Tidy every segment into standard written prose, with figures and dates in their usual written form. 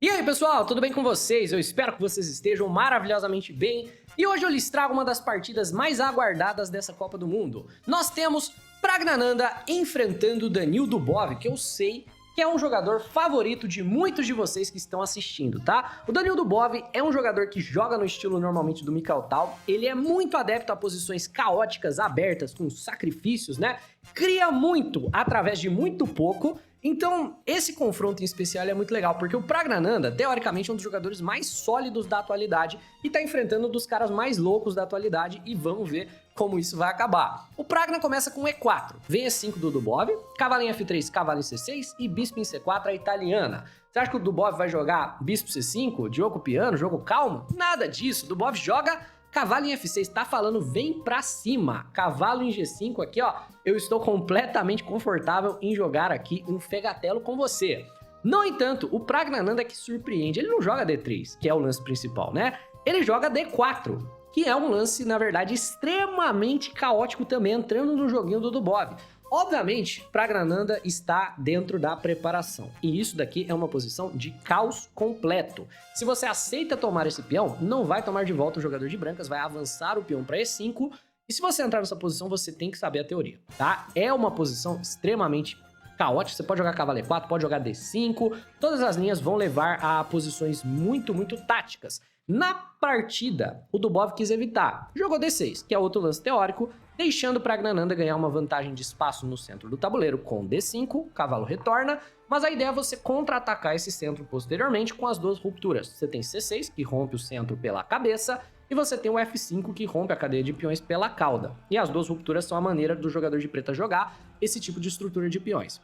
E aí pessoal, tudo bem com vocês? Eu espero que vocês estejam maravilhosamente bem. E hoje eu lhes trago uma das partidas mais aguardadas dessa Copa do Mundo. Nós temos Pragnananda enfrentando Danil Dubov, que eu sei que é um jogador favorito de muitos de vocês que estão assistindo, tá? O Danil Dubov é um jogador que joga no estilo normalmente do Mikhail Tal. Ele é muito adepto a posições caóticas, abertas, com sacrifícios, né? Cria muito através de muito pouco. Então, esse confronto em especial é muito legal, porque o Pragnananda, teoricamente, é um dos jogadores mais sólidos da atualidade e tá enfrentando um dos caras mais loucos da atualidade, e vamos ver como isso vai acabar. O Pragna começa com E4, vem E5 do Dubov, cavalo em F3, cavalo em C6 e bispo em C4 a italiana. Você acha que o Dubov vai jogar bispo C5, jogo piano, jogo calmo? Nada disso, o Dubov joga cavalo em F6, tá falando vem pra cima. Cavalo em G5 aqui, ó, eu estou completamente confortável em jogar aqui um fegatelo com você. No entanto, o Pragnananda é que surpreende, ele não joga D3, que é o lance principal, né? Ele joga D4, que é um lance, na verdade, extremamente caótico também, entrando no joguinho do Dubov. Obviamente, Pragnananda está dentro da preparação, e isso daqui é uma posição de caos completo. Se você aceita tomar esse peão, não vai tomar de volta o jogador de brancas, vai avançar o peão para E5, e se você entrar nessa posição, você tem que saber a teoria, tá? É uma posição extremamente caótica, você pode jogar cavalo E4, pode jogar D5, todas as linhas vão levar a posições muito táticas. Na partida, o Dubov quis evitar, jogou D6, que é outro lance teórico, deixando o Pragnananda ganhar uma vantagem de espaço no centro do tabuleiro com D5, cavalo retorna, mas a ideia é você contra-atacar esse centro posteriormente com as duas rupturas. Você tem C6, que rompe o centro pela cabeça, e você tem o F5, que rompe a cadeia de peões pela cauda. E as duas rupturas são a maneira do jogador de preta jogar esse tipo de estrutura de peões.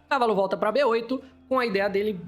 O cavalo volta para B8, com a ideia dele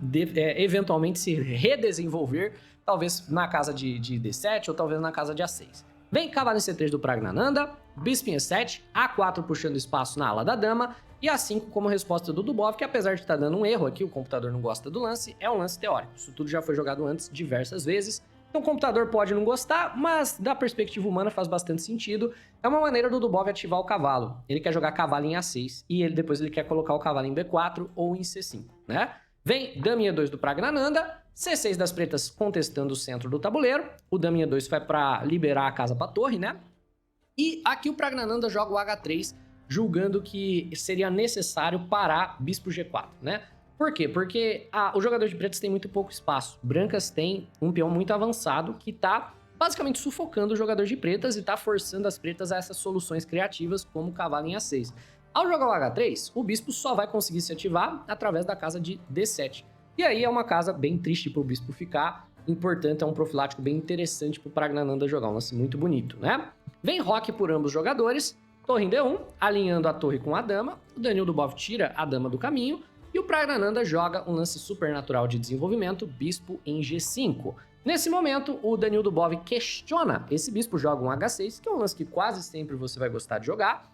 eventualmente se redesenvolver, talvez na casa de D7 ou talvez na casa de A6. Vem cavalo em C3 do Pragnananda, bispo em E7, A4 puxando espaço na ala da dama, e A5 como resposta do Dubov, que apesar de estar dando um erro aqui, o computador não gosta do lance, é um lance teórico. Isso tudo já foi jogado antes diversas vezes, então o computador pode não gostar, mas da perspectiva humana faz bastante sentido. É uma maneira do Dubov ativar o cavalo. Ele quer jogar cavalo em A6 e depois ele quer colocar o cavalo em B4 ou em C5, né? Vem dama em E2 do Pragnananda, C6 das pretas contestando o centro do tabuleiro, o dama em E2 vai para liberar a casa para torre, né? E aqui o Pragnananda joga o H3, julgando que seria necessário parar bispo G4, né? Por quê? Porque o jogador de pretas tem muito pouco espaço. Brancas tem um peão muito avançado que tá basicamente sufocando o jogador de pretas e tá forçando as pretas a essas soluções criativas como o cavalo em A6. Ao jogar o H3, o bispo só vai conseguir se ativar através da casa de D7. E aí é uma casa bem triste pro bispo ficar, importante, é um profilático bem interessante pro Pragnananda jogar, um lance muito bonito, né? Vem roque por ambos os jogadores, torre em D1, alinhando a torre com a dama, o Danil Dubov tira a dama do caminho, e o Pragnananda joga um lance supernatural de desenvolvimento, bispo em G5. Nesse momento, o Danil Dubov questiona esse bispo, joga um H6, que é um lance que quase sempre você vai gostar de jogar,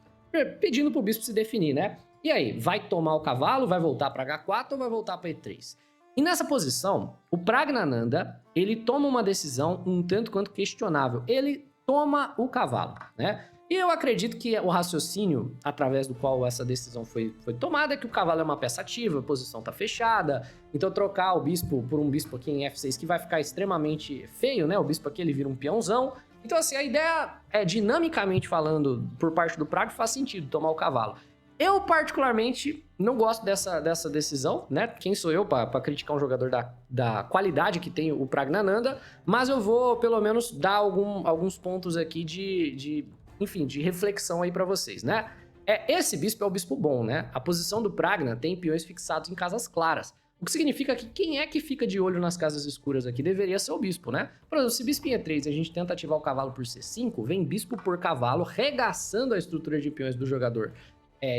pedindo pro bispo se definir, né? E aí, vai tomar o cavalo, vai voltar para H4 ou vai voltar para E3? E nessa posição, o Pragnananda, ele toma uma decisão um tanto quanto questionável. Ele toma o cavalo, né? E eu acredito que o raciocínio através do qual essa decisão foi tomada é que o cavalo é uma peça ativa, a posição tá fechada, então trocar o bispo por um bispo aqui em F6 que vai ficar extremamente feio, né? O bispo aqui ele vira um peãozão. Então assim, a ideia é, dinamicamente falando, por parte do Prag, faz sentido tomar o cavalo. Eu, particularmente, não gosto dessa decisão, né? Quem sou eu para criticar um jogador da qualidade que tem o Pragnananda, mas eu vou, pelo menos, dar alguns pontos aqui enfim, de reflexão aí para vocês, né? Esse bispo é o bispo bom, né? A posição do Pragna tem peões fixados em casas claras, o que significa que quem é que fica de olho nas casas escuras aqui deveria ser o bispo, né? Por exemplo, se bispo em E3 a gente tenta ativar o cavalo por C5, vem bispo por cavalo, regaçando a estrutura de peões do jogador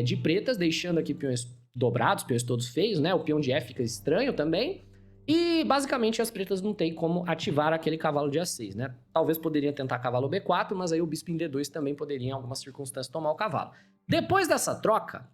de pretas, deixando aqui peões dobrados, peões todos feios, né? O peão de F fica estranho também. E, basicamente, as pretas não tem como ativar aquele cavalo de A6, né? Talvez poderia tentar cavalo B4, mas aí o bispo em D2 também poderia, em algumas circunstâncias, tomar o cavalo. Depois dessa troca,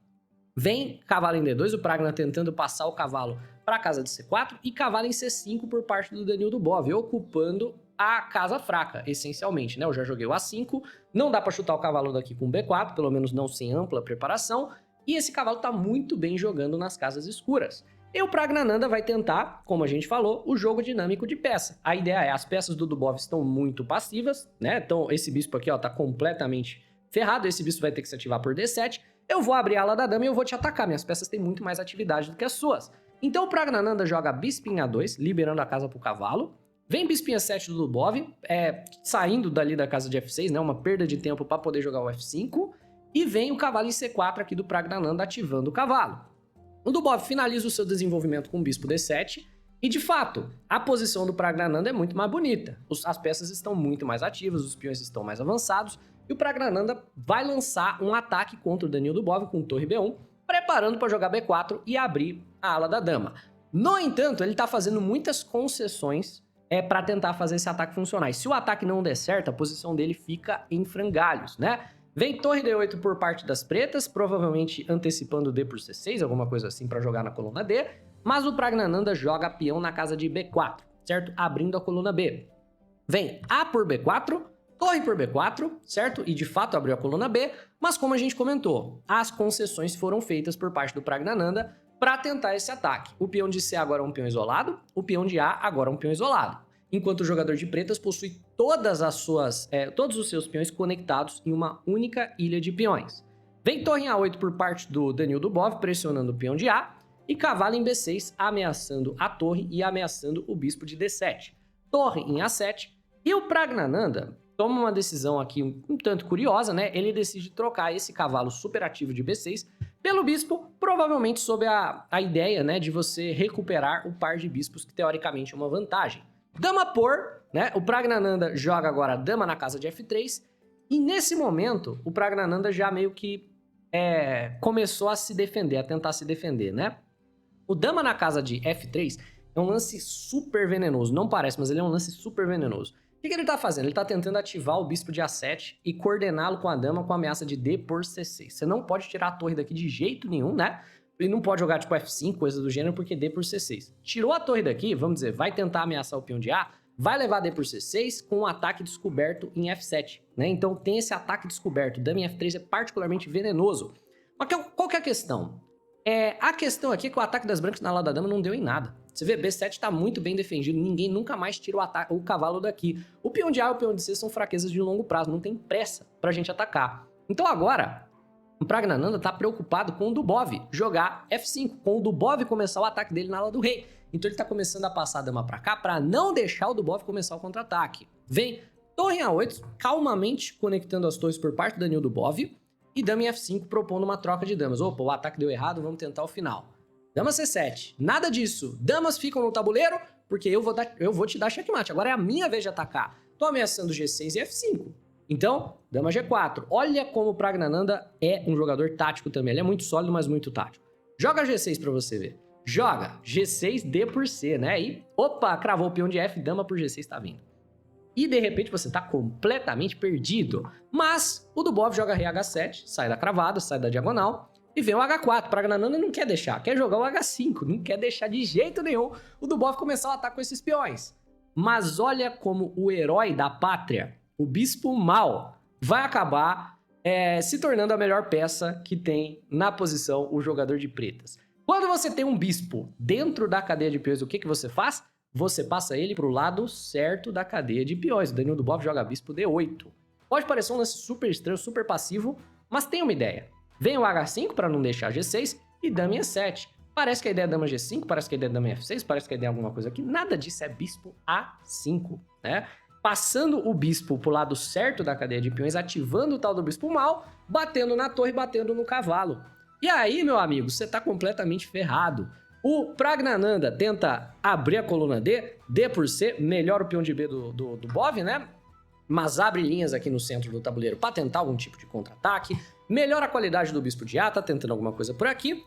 vem cavalo em D2, o Pragna tentando passar o cavalo para a casa de C4 e cavalo em C5 por parte do Danil Dubov, ocupando a casa fraca, essencialmente, né? Eu já joguei o A5, não dá para chutar o cavalo daqui com B4, pelo menos não sem ampla preparação, e esse cavalo tá muito bem jogando nas casas escuras. E o Pragnananda vai tentar, como a gente falou, o jogo dinâmico de peça. A ideia é, as peças do Dubov estão muito passivas, né? Então esse bispo aqui, ó, tá completamente ferrado, esse bispo vai ter que se ativar por D7. Eu vou abrir a ala da dama e eu vou te atacar, minhas peças têm muito mais atividade do que as suas. Então o Pragnananda joga bispo em A2, liberando a casa pro cavalo. Vem bispo em A7 do Dubov, saindo dali da casa de F6, né? Uma perda de tempo para poder jogar o F5. E vem o cavalo em C4 aqui do Pragnananda ativando o cavalo. O Dubov finaliza o seu desenvolvimento com o bispo D7 e, de fato, a posição do Pragnananda é muito mais bonita. As peças estão muito mais ativas, os peões estão mais avançados e o Pragnananda vai lançar um ataque contra o Danil Dubov com torre B1, preparando para jogar B4 e abrir a ala da dama. No entanto, ele está fazendo muitas concessões para tentar fazer esse ataque funcionar. E se o ataque não der certo, a posição dele fica em frangalhos, né? Vem torre D8 por parte das pretas, provavelmente antecipando D por C6, alguma coisa assim para jogar na coluna D, mas o Pragnananda joga peão na casa de B4, certo? Abrindo a coluna B. Vem A por B4, torre por B4, certo? E de fato abriu a coluna B, mas como a gente comentou, as concessões foram feitas por parte do Pragnananda para tentar esse ataque. O peão de C agora é um peão isolado, o peão de A agora é um peão isolado. Enquanto o jogador de pretas possui todos os seus peões conectados em uma única ilha de peões. Vem torre em A8 por parte do Danil Dubov, pressionando o peão de A, e cavalo em B6, ameaçando a torre e ameaçando o bispo de D7. Torre em A7, e o Pragnananda toma uma decisão aqui um tanto curiosa, né? Ele decide trocar esse cavalo super ativo de B6 pelo bispo, provavelmente sob a ideia, né, de você recuperar o par de bispos, que teoricamente é uma vantagem. Dama por, né? O Pragnananda joga agora dama na casa de F3. E nesse momento, o Pragnananda já meio que começou a se defender, a tentar se defender, né? O dama na casa de F3 é um lance super venenoso. Não parece, mas ele é um lance super venenoso. O que ele tá fazendo? Ele tá tentando ativar o bispo de A7 e coordená-lo com a dama com a ameaça de D por C6. Você não pode tirar a torre daqui de jeito nenhum, né? E não pode jogar tipo F5, coisa do gênero, porque D por C6. Tirou a torre daqui, vamos dizer, vai tentar ameaçar o peão de A, vai levar D por C6 com um ataque descoberto em F7, né? Então tem esse ataque descoberto. Dama em F3 é particularmente venenoso. Mas qual que é a questão? A questão aqui é que o ataque das brancas na ala da dama não deu em nada. Você vê, B7 tá muito bem defendido, ninguém nunca mais tira o cavalo daqui. O peão de A e o peão de C são fraquezas de longo prazo, não tem pressa pra gente atacar. Então agora, o Pragnananda tá preocupado com o Dubov jogar F5, com o Dubov começar o ataque dele na ala do rei. Então ele tá começando a passar a dama pra cá pra não deixar o Dubov começar o contra-ataque. Vem torre em A8, calmamente conectando as torres por parte do Danil Dubov, e dama em F5 propondo uma troca de damas. Opa, o ataque deu errado, vamos tentar o final. Dama C7, nada disso. Damas ficam no tabuleiro, porque eu vou te dar checkmate. Agora é a minha vez de atacar. Tô ameaçando G6 e F5. Então, dama G4. Olha como o Pragnananda é um jogador tático também. Ele é muito sólido, mas muito tático. Joga G6 pra você ver. Joga G6, D por C, né? E, opa, cravou o peão de F, dama por G6 tá vindo. E, de repente, você tá completamente perdido. Mas, o Dubov joga rei H7, sai da cravada, sai da diagonal, e vem o H4. O Pragnananda não quer deixar, quer jogar o H5, não quer deixar de jeito nenhum o Dubov começar o ataque com esses peões. Mas olha como o herói da pátria, o Bispo Mal, vai acabar se tornando a melhor peça que tem na posição o jogador de pretas. Quando você tem um bispo dentro da cadeia de peões, o que você faz? Você passa ele para o lado certo da cadeia de peões. O Danil Dubov joga bispo D8. Pode parecer um lance super estranho, super passivo, mas tem uma ideia. Vem o H5 para não deixar G6 e dama em E7. Parece que a ideia é dama G5, parece que a ideia é dama em F6, parece que a ideia é alguma coisa aqui. Nada disso, é bispo A5, né? Passando o bispo pro lado certo da cadeia de peões, ativando o tal do bispo mal, batendo na torre, batendo no cavalo. E aí, meu amigo, você tá completamente ferrado. O Pragnananda tenta abrir a coluna D, D por C, melhora o peão de B do Bov, né? Mas abre linhas aqui no centro do tabuleiro para tentar algum tipo de contra-ataque, melhora a qualidade do bispo de A, tá tentando alguma coisa por aqui.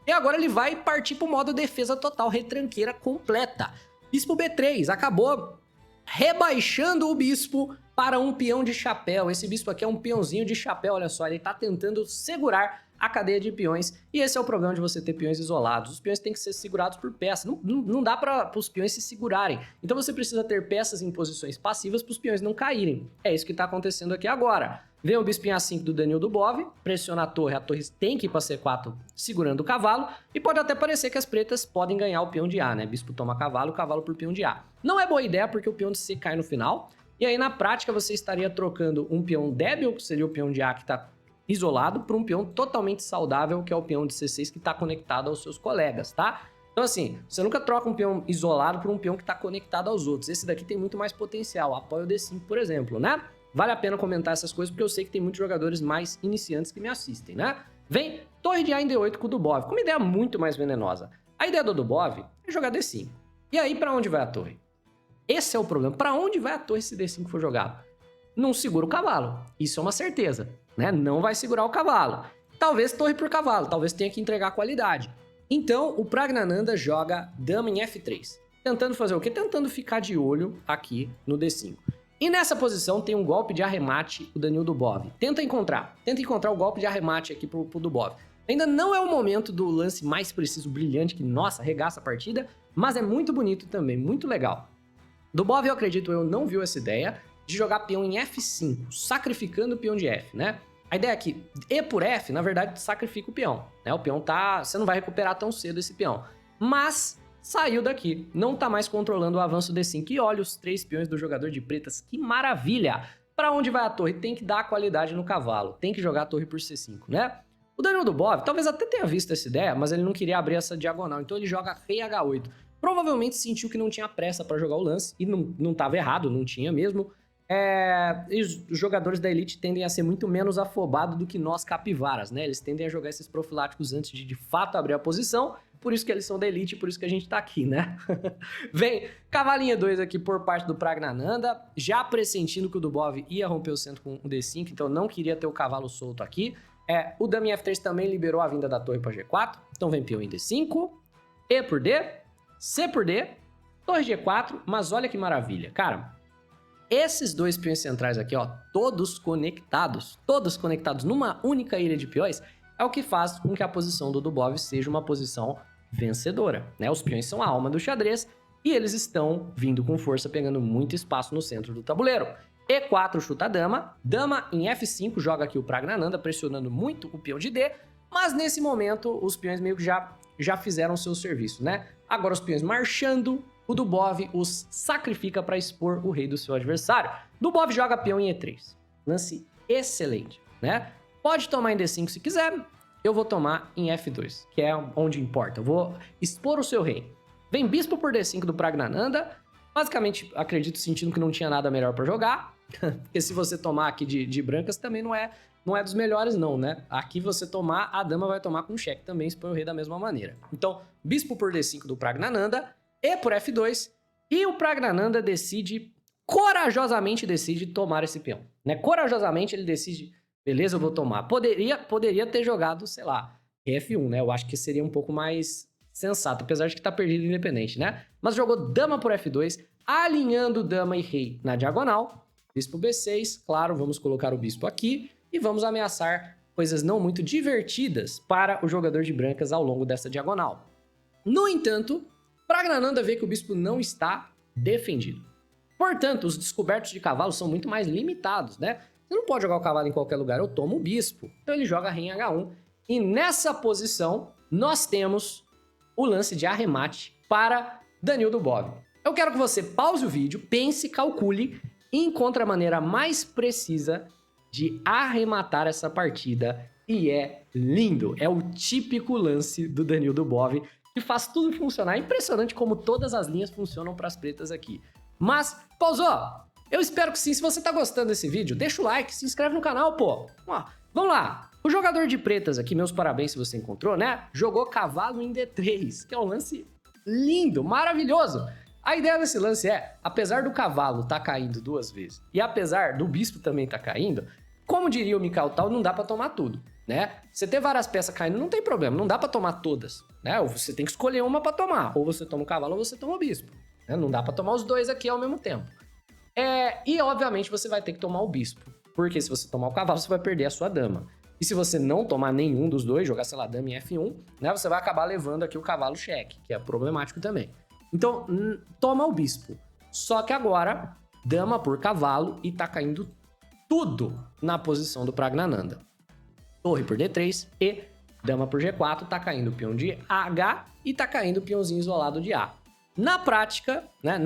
E agora ele vai partir pro modo defesa total, retranqueira completa. Bispo B3, acabou rebaixando o bispo para um peão de chapéu. Esse bispo aqui é um peãozinho de chapéu, olha só, ele tá tentando segurar a cadeia de peões, e esse é o problema de você ter peões isolados. Os peões têm que ser segurados por peça, não dá para os peões se segurarem. Então você precisa ter peças em posições passivas para os peões não caírem. É isso que está acontecendo aqui agora. Vem o bispo em A5 do Danil Dubov, pressiona a torre tem que ir para C4 segurando o cavalo, e pode até parecer que as pretas podem ganhar o peão de A, né? Bispo toma cavalo, cavalo por peão de A. Não é boa ideia porque o peão de C cai no final, e aí na prática você estaria trocando um peão débil, que seria o peão de A que está isolado, por um peão totalmente saudável, que é o peão de C6 que está conectado aos seus colegas, tá? Então assim, você nunca troca um peão isolado por um peão que está conectado aos outros. Esse daqui tem muito mais potencial, apoia o D5, por exemplo, né? Vale a pena comentar essas coisas porque eu sei que tem muitos jogadores mais iniciantes que me assistem, né? Vem torre de A em D8 com o Dubov, com uma ideia muito mais venenosa. A ideia do Dubov é jogar D5. E aí, pra onde vai a torre? Esse é o problema. Pra onde vai a torre se D5 for jogado? Não segura o cavalo. Isso é uma certeza, né? Não vai segurar o cavalo. Talvez torre por cavalo, talvez tenha que entregar qualidade. Então, o Praggnanandhaa joga dama em F3. Tentando fazer o quê? Tentando ficar de olho aqui no D5. E nessa posição tem um golpe de arremate, o Danil Dubov. Tenta encontrar o golpe de arremate aqui pro Dubov. Ainda não é o momento do lance mais preciso, brilhante, que, nossa, arregaça a partida, mas é muito bonito também, muito legal. Dubov, eu acredito, não viu essa ideia de jogar peão em F5, sacrificando o peão de F, né? A ideia é que E por F, na verdade, sacrifica o peão, né? O peão tá... Você não vai recuperar tão cedo esse peão. Mas... saiu daqui, não tá mais controlando o avanço D5. E olha os 3 peões do jogador de pretas, que maravilha! Pra onde vai a torre? Tem que dar qualidade no cavalo, tem que jogar a torre por C5, né? O Danil Dubov talvez até tenha visto essa ideia, mas ele não queria abrir essa diagonal, então ele joga rei H8. Provavelmente sentiu que não tinha pressa pra jogar o lance, e não tava errado, não tinha mesmo. E os jogadores da Elite tendem a ser muito menos afobados do que nós capivaras, né? Eles tendem a jogar esses profiláticos antes de fato abrir a posição, por isso que eles são da Elite, por isso que a gente tá aqui, né? Vem, cavalinho 2 aqui por parte do Praggnanandhaa, já pressentindo que o Dubov ia romper o centro com o D5, então não queria ter o cavalo solto aqui. O dama em F3 também liberou a vinda da torre para G4, então vem peão em D5, E por D, C por D, torre G4, mas olha que maravilha, cara. Esses 2 peões centrais aqui, ó, todos conectados numa única ilha de peões, é o que faz com que a posição do Dubov seja uma posição vencedora, né? Os peões são a alma do xadrez e eles estão vindo com força, pegando muito espaço no centro do tabuleiro. E4 chuta a dama, dama em F5 joga aqui o Praggnanandhaa, pressionando muito o peão de D, mas nesse momento os peões meio que já fizeram o seu serviço, né? Agora os peões marchando, o Dubov os sacrifica para expor o rei do seu adversário. Dubov joga peão em E3. Lance excelente, né? Pode tomar em D5 se quiser, eu vou tomar em F2, que é onde importa. Eu vou expor o seu rei. Vem bispo por D5 do Praggnanandhaa, basicamente, acredito, sentindo que não tinha nada melhor para jogar, porque se você tomar aqui de brancas também não é dos melhores não, né? Aqui você tomar, a dama vai tomar com cheque também, expõe o rei da mesma maneira. Então, bispo por D5 do Praggnanandhaa, E por F2, e o Praggnanandhaa corajosamente decide tomar esse peão, né? Corajosamente ele decide, beleza, eu vou tomar. Poderia ter jogado, sei lá, F1, né? Eu acho que seria um pouco mais sensato, apesar de que tá perdido independente, né? Mas jogou dama por F2, alinhando dama e rei na diagonal. Bispo B6, claro, vamos colocar o bispo aqui e vamos ameaçar coisas não muito divertidas para o jogador de brancas ao longo dessa diagonal. No entanto, Praggnanandhaa vê que o bispo não está defendido. Portanto, os descobertos de cavalo são muito mais limitados, né? Você não pode jogar o cavalo em qualquer lugar, eu tomo o bispo. Então ele joga rei em H1. E nessa posição, nós temos o lance de arremate para Danil Dubov. Eu quero que você pause o vídeo, pense, calcule e encontre a maneira mais precisa de arrematar essa partida. E é lindo, é o típico lance do Danil Dubov, que faz tudo funcionar. É impressionante como todas as linhas funcionam para as pretas aqui. Mas, pausou? Eu espero que sim. Se você tá gostando desse vídeo, deixa o like, se inscreve no canal, pô. Ó, vamos lá. O jogador de pretas aqui, meus parabéns se você encontrou, né? Jogou cavalo em D3, que é um lance lindo, maravilhoso. A ideia desse lance é, apesar do cavalo tá caindo 2 vezes, e apesar do bispo também tá caindo, como diria o Mikhail Tal, não dá pra tomar tudo, né? Você ter várias peças caindo não tem problema, não dá pra tomar todas, né? Ou você tem que escolher uma pra tomar, ou você toma o cavalo ou você toma o bispo, né? Não dá pra tomar os 2 aqui ao mesmo tempo. E obviamente você vai ter que tomar o bispo, porque se você tomar o cavalo você vai perder a sua dama. E se você não tomar nenhum dos 2, jogar, sei lá, dama em F1, né? Você vai acabar levando aqui o cavalo cheque, que é problemático também. Então, toma o bispo. Só que agora, dama por cavalo e tá caindo tudo na posição do Pragnananda. Torre por D3 e dama por G4, tá caindo o peão de H e tá caindo o peãozinho isolado de A. Na prática, né,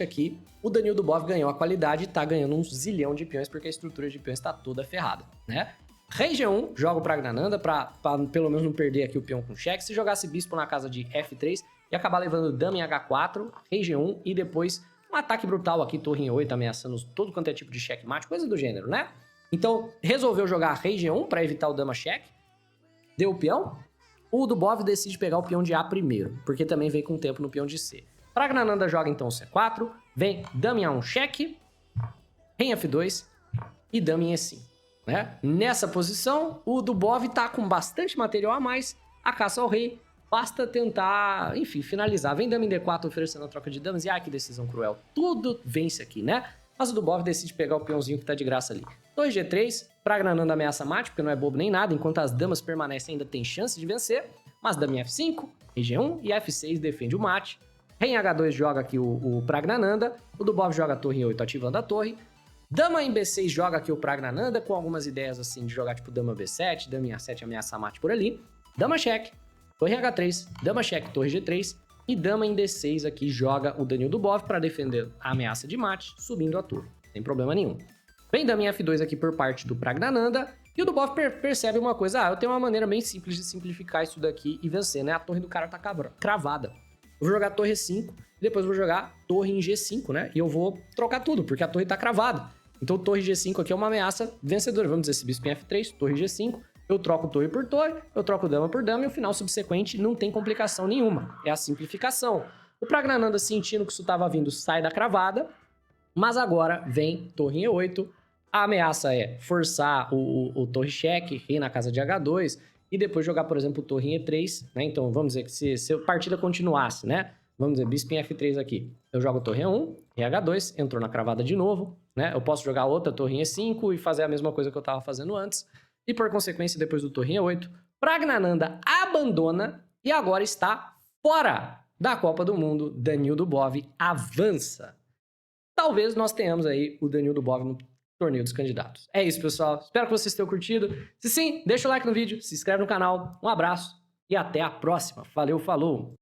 aqui, o Danil Dubov ganhou a qualidade e tá ganhando um zilhão de peões porque a estrutura de peões tá toda ferrada, né? Rei G1, joga o Pragnananda pra pelo menos não perder aqui o peão com cheque. Se jogasse bispo na casa de F3, ia acabar levando dama em H4, Rei G1 e depois um ataque brutal aqui, torre em 8, ameaçando todo quanto é tipo de checkmate, coisa do gênero, né? Então, resolveu jogar Rei G1 pra evitar o dama cheque. Deu o peão. O Dubov decide pegar o peão de A primeiro, porque também vem com tempo no peão de C. Pragnananda joga então C4, vem dama em A1 cheque, rei em F2 e dama em E5. Né? Nessa posição, o Dubov tá com bastante material a mais, a caça ao rei, basta tentar, enfim, finalizar. Vem dama em D4 oferecendo a troca de damas e ai que decisão cruel. Tudo vence aqui, né? Mas o Dubov decide pegar o peãozinho que tá de graça ali. Torre G3, Pragnananda ameaça mate, porque não é bobo nem nada, enquanto as damas permanecem ainda tem chance de vencer. Mas dama em F5, rei G1 e F6 defende o mate. Rei em H2 joga aqui o Pragnananda, o Dubov joga a torre em 8 ativando a torre. Dama em B6 joga aqui o Pragnananda, com algumas ideias assim de jogar tipo dama B7, dama em A7 ameaça mate por ali. Dama cheque, torre em H3, dama cheque, torre G3 e dama em D6 aqui joga o Danil Dubov para defender a ameaça de mate, subindo a torre, sem problema nenhum. Vem dama em F2 aqui por parte do Pragnananda e o Dubov percebe uma coisa, eu tenho uma maneira bem simples de simplificar isso daqui e vencer, né? A torre do cara tá cravada. Eu vou jogar torre E5, depois vou jogar torre em G5, né? E eu vou trocar tudo, porque a torre tá cravada. Então torre G5 aqui é uma ameaça vencedora. Vamos dizer, esse bispo em F3, torre G5, eu troco torre por torre, eu troco dama por dama e o final subsequente não tem complicação nenhuma. É a simplificação. O Pragnananda, sentindo que isso estava vindo, sai da cravada, mas agora vem torre em E8. A ameaça é forçar o torre cheque, rei na casa de H2 e depois jogar, por exemplo, torre em E3, né? Então vamos dizer que se a partida continuasse, né? Vamos dizer, bispo em F3 aqui. Eu jogo torre E1, rei H2, entrou na cravada de novo, né? Eu posso jogar outra torre em E5 e fazer a mesma coisa que eu estava fazendo antes. E por consequência, depois do torre em E8, Pragnananda abandona e agora está fora da Copa do Mundo. Danil Dubov avança. Talvez nós tenhamos aí o Danil Dubov no torneio dos candidatos. É isso, pessoal. Espero que vocês tenham curtido. Se sim, deixa o like no vídeo, se inscreve no canal. Um abraço e até a próxima. Valeu, falou!